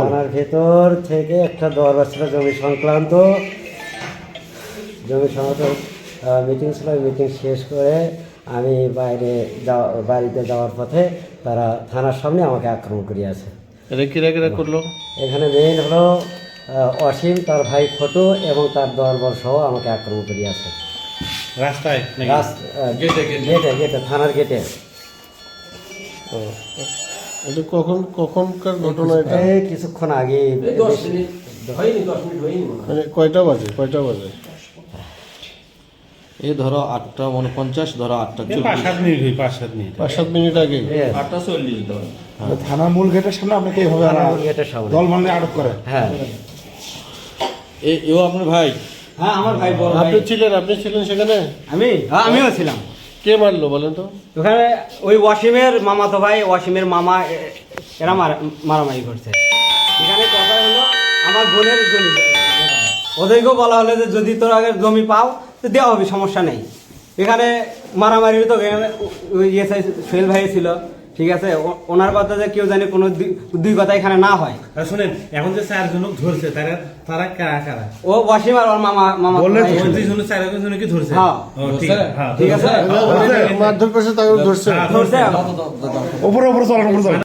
থানার ভেতর থেকে একটা দরবার ছিল জমি সংক্রান্ত মিটিং ছিল। মিটিং শেষ করে আমি বাড়িতে যাওয়ার পথে তারা থানার সামনে আমাকে আক্রমণ করিয়াছে। করলো এখানে মেইন হলো অসীম, তার ভাই ফটো এবং তার দরবার সহ আমাকে আক্রমণ করিয়াছে রাস্তায় গেটে থানার গেটে। এটা কখনকার ঘটনা? এটা এই কিছুক্ষণ আগে, মানে কয়টা বাজে? এই ধরো 8:49, ধরো 8:40, 5-7 মিনিট আগে। 8:40 ধরো। থানার মূল গেটের সামনে আপনাকে এইভাবে গেটের সামনে দল মানে আটক করে। হ্যাঁ, এও আপনার ভাই? হ্যাঁ আমার ভাই। আপনি ছিলেন সেখানে? আমিও ছিলাম। কে মারলো বলেন তো? ওখানে ওই ওয়াসিমের মামাতো ভাই, ওয়াসিমের মামা, এরা মারামারি করছে। এখানে কথা হলো আমার বোনের জমি, ওদেরকেও বলা হলো যে যদি তোর আগে জমি পাও তো দেওয়া হবে, সমস্যা নেই। এখানে মারামারি তো ওই সোহেল ভাই ছিল, ঠিক আছে। ওনার কথা যে কেউ জানে কোনো দুই কথা এখানে না হয়। শুনেন, এখন যে 4 জন ধরছে তারা কারা? ও ওয়াসিম আর ওর মামা বললে 4 জনকে ধরছে। হ্যাঁ ঠিক আছে, মারধর করছে, তাকে ধরছে। উপরে চলেন।